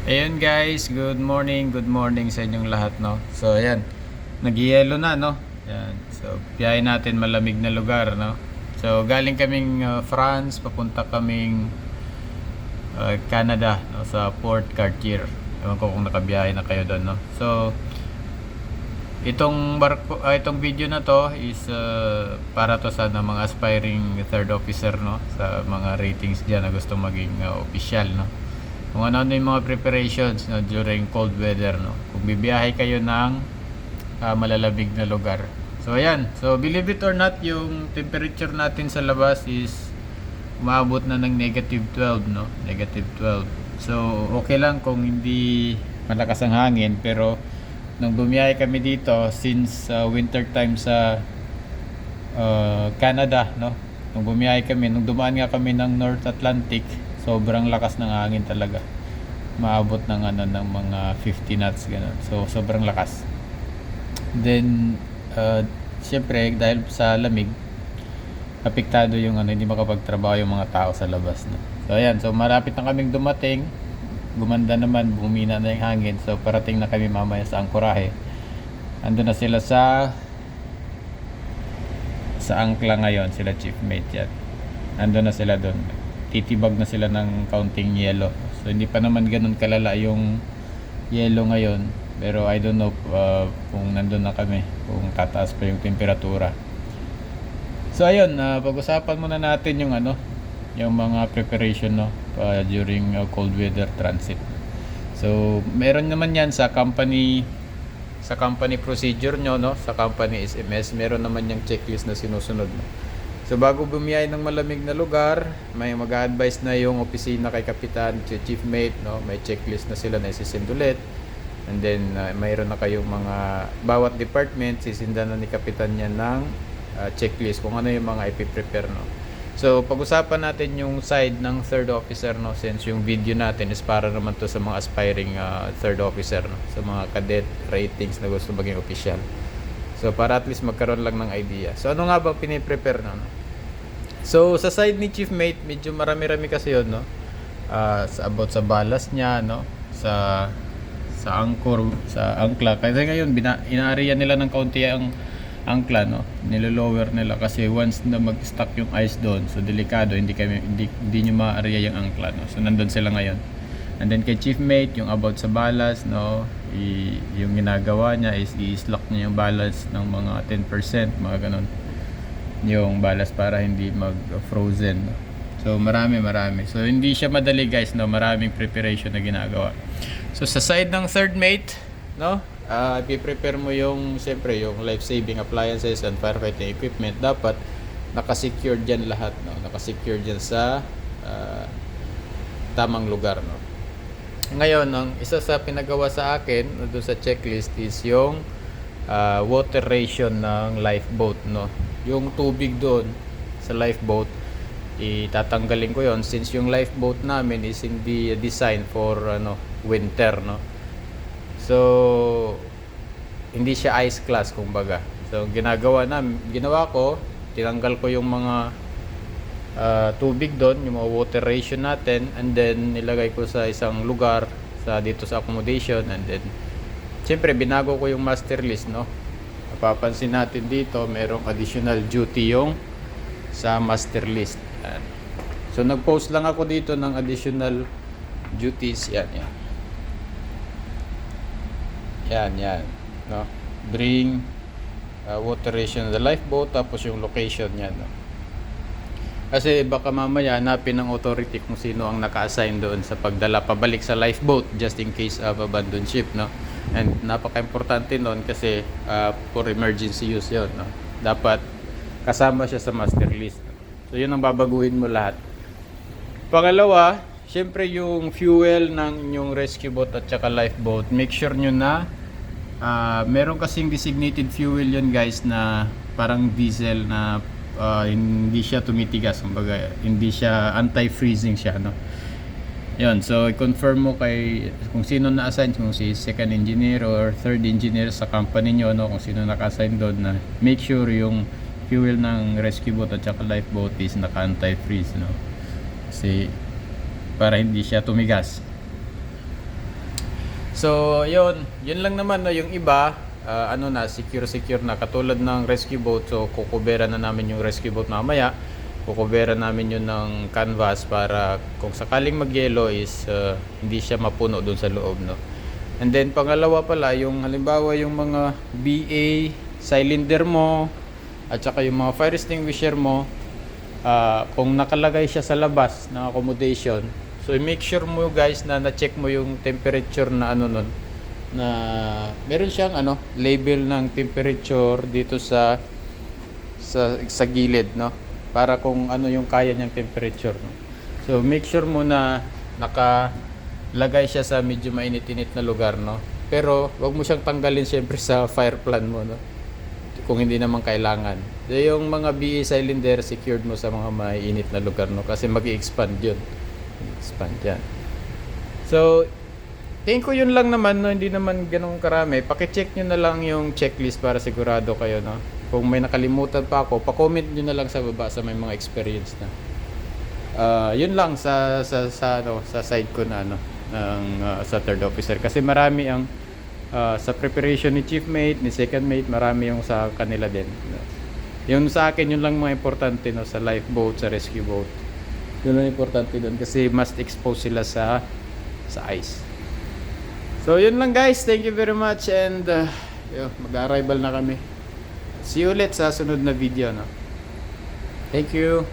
Ayun guys, good morning sa inyong lahat, no. So ayan, nagyelo na, no. Ayan. So biyahe natin malamig na lugar, no. So galing kaming France, papunta kaming Canada, no, sa Port Cartier. Ewan ko kung nakabiyahe na kayo doon, no. So itong video na to is para to sa mga aspiring third officer, no, sa mga ratings diyan na gusto maging official, no. Kung ano yung mga preparations, no, during cold weather, no. Kung bibiyahe kayo ng malalamig na lugar. So ayan, so believe it or not, yung temperature natin sa labas is umabot na ng -12, no. -12. So okay lang kung hindi malakas ang hangin, pero nung bumiyahe kami dito, since winter time sa Canada, no. Nung bumiyahe kami, nung dumaan nga kami ng North Atlantic, sobrang lakas ng hangin talaga. Maabot ng ng mga 50 knots ganun. So sobrang lakas. Then syempre dahil sa lamig, apektado yung hindi makapagtrabaho yung mga tao sa labas, no. So ayan, so malapit na kaming dumating. Gumanda naman, bumina na yung hangin. So parating na kami mamaya sa angkorahe. Ando na sila sa angkla ngayon, sila chief mate yan. Ando na sila doon. Titibag na sila ng counting yellow. So hindi pa naman ganun kalala yung yellow ngayon, pero I don't know kung nandun na kami, kung tataas pa yung temperatura. So ayun, pag-usapan muna natin yung yung mga preparation, no, during cold weather transit. So meron naman yan sa company procedure nyo, no, sa company SMS, meron naman yung checklist na sinusunod, no. So bago bumiyahe ng malamig na lugar, may mag-a-advise na yung opisina kay kapitan, chief mate, no, may checklist na sila na isisend ulit. And then mayroon na kayong mga bawat department, sisindan na ni kapitan niya ng checklist kung ano yung mga ipi-prepare, no. So pag-usapan natin yung side ng third officer, no, since yung video natin is para naman to sa mga aspiring third officer, no, sa mga cadet ratings na gusto maging official. So para at least magkaroon lang ng idea. So ano nga ba piniprepare, no? So sa side ni chief mate, medyo marami-rami kasi yun, no. About sa balas niya, no, sa angkor, sa angkla. Kasi ngayon inaariyan nila ng kaunti ang angkla, no. Nilo-lower nila kasi once na mag-stuck yung ice doon, so delikado, hindi nyo maaariya yung angkla, no. So nandun sila ngayon. And then kay chief mate, yung about sa balas, no, yung ginagawa niya is i-slack niya yung balas ng mga 10%, mga ganun, yung balas para hindi mag-frozen, no? So marami. So hindi siya madali, guys, no. Maraming preparation na ginagawa. So sa side ng third mate, no, i-prepare mo yung siyempre yung life-saving appliances and firefighting equipment. Dapat naka-secure diyan lahat, no. Naka-secure diyan sa tamang lugar, no. Ngayon, ang isa sa pinagawa sa akin doon sa checklist is yung water ration ng lifeboat, no. Yung tubig doon sa lifeboat, itatanggalin ko yon since yung lifeboat namin is hindi designed for winter, no. So hindi siya ice class kumbaga. So ginawa ko, tinanggal ko yung mga tubig doon, yung mga water ration natin, and then nilagay ko sa isang lugar dito sa accommodation. And then siyempre binago ko yung master list, no. Mapapansin natin dito merong additional duty yung sa master list. So nag-post lang ako dito ng additional duties. Yan, no. Bring water ration of the lifeboat, tapos yung location niya, no. Kasi baka mamaya hanapin ng authority kung sino ang naka-assign doon sa pagdala pabalik sa lifeboat just in case of abandoned ship, no. And napaka-importante noon kasi for emergency use 'yon, no. Dapat kasama siya sa master list. So 'yun ang babaguhin mo lahat. Pangalawa, syempre yung fuel ng inyong rescue boat at saka lifeboat, make sure nyo na meron kasing designated fuel 'yun, guys, na parang diesel na hindi siya tumitigas, kumbaga hindi siya anti-freezing siya, no. Yun, so i-confirm mo kung sino na-assign, kung si second engineer or third engineer sa company nyo, no, kung sino naka-assign doon, na make sure yung fuel ng rescue boat at saka lifeboat is naka-anti-freeze, no, kasi para hindi siya tumigas. So, yun lang naman, no, yung iba, ano na, secure na, katulad ng rescue boat. So, kukubera na namin yung rescue boat mamaya. Kukubera namin yun ng canvas para kung sakaling magyelo is hindi siya mapuno dun sa loob, no. And then, pangalawa pala, yung halimbawa yung mga BA cylinder mo, at saka yung mga fire extinguisher mo, kung nakalagay siya sa labas ng accommodation, so make sure mo guys na na-check mo yung temperature na ano nun, na meron siyang ano, label ng temperature dito sa gilid, no, para kung ano yung kaya niyang temperature, no? So make sure mo na nakalagay siya sa medyo mainit-init na lugar, no, pero wag mo siyang tanggalin syempre sa fire plan mo, no, kung hindi naman kailangan. So yung mga BE cylinder secured mo sa mga mainit na lugar, no, kasi mag-i-expand yun, expand yan. So tingin ko yun lang naman, no, hindi naman ganun karami. Paki-check nyo na lang yung checklist para sigurado kayo, no. Kung may nakalimutan pa ako, pa-comment nyo na lang sa baba sa may mga experience na. Yun lang sa side ko na ano, ng sa third officer, kasi marami ang sa preparation ni chief mate, ni second mate, marami yung sa kanila din. Yung sa akin, yun lang mga importante, no, sa lifeboat, sa rescue boat. Yun lang importante doon kasi must expose sila sa ice. So yun lang guys, thank you very much, and mag-arrival na kami. See you ulit sa sunod na video, no. Thank you.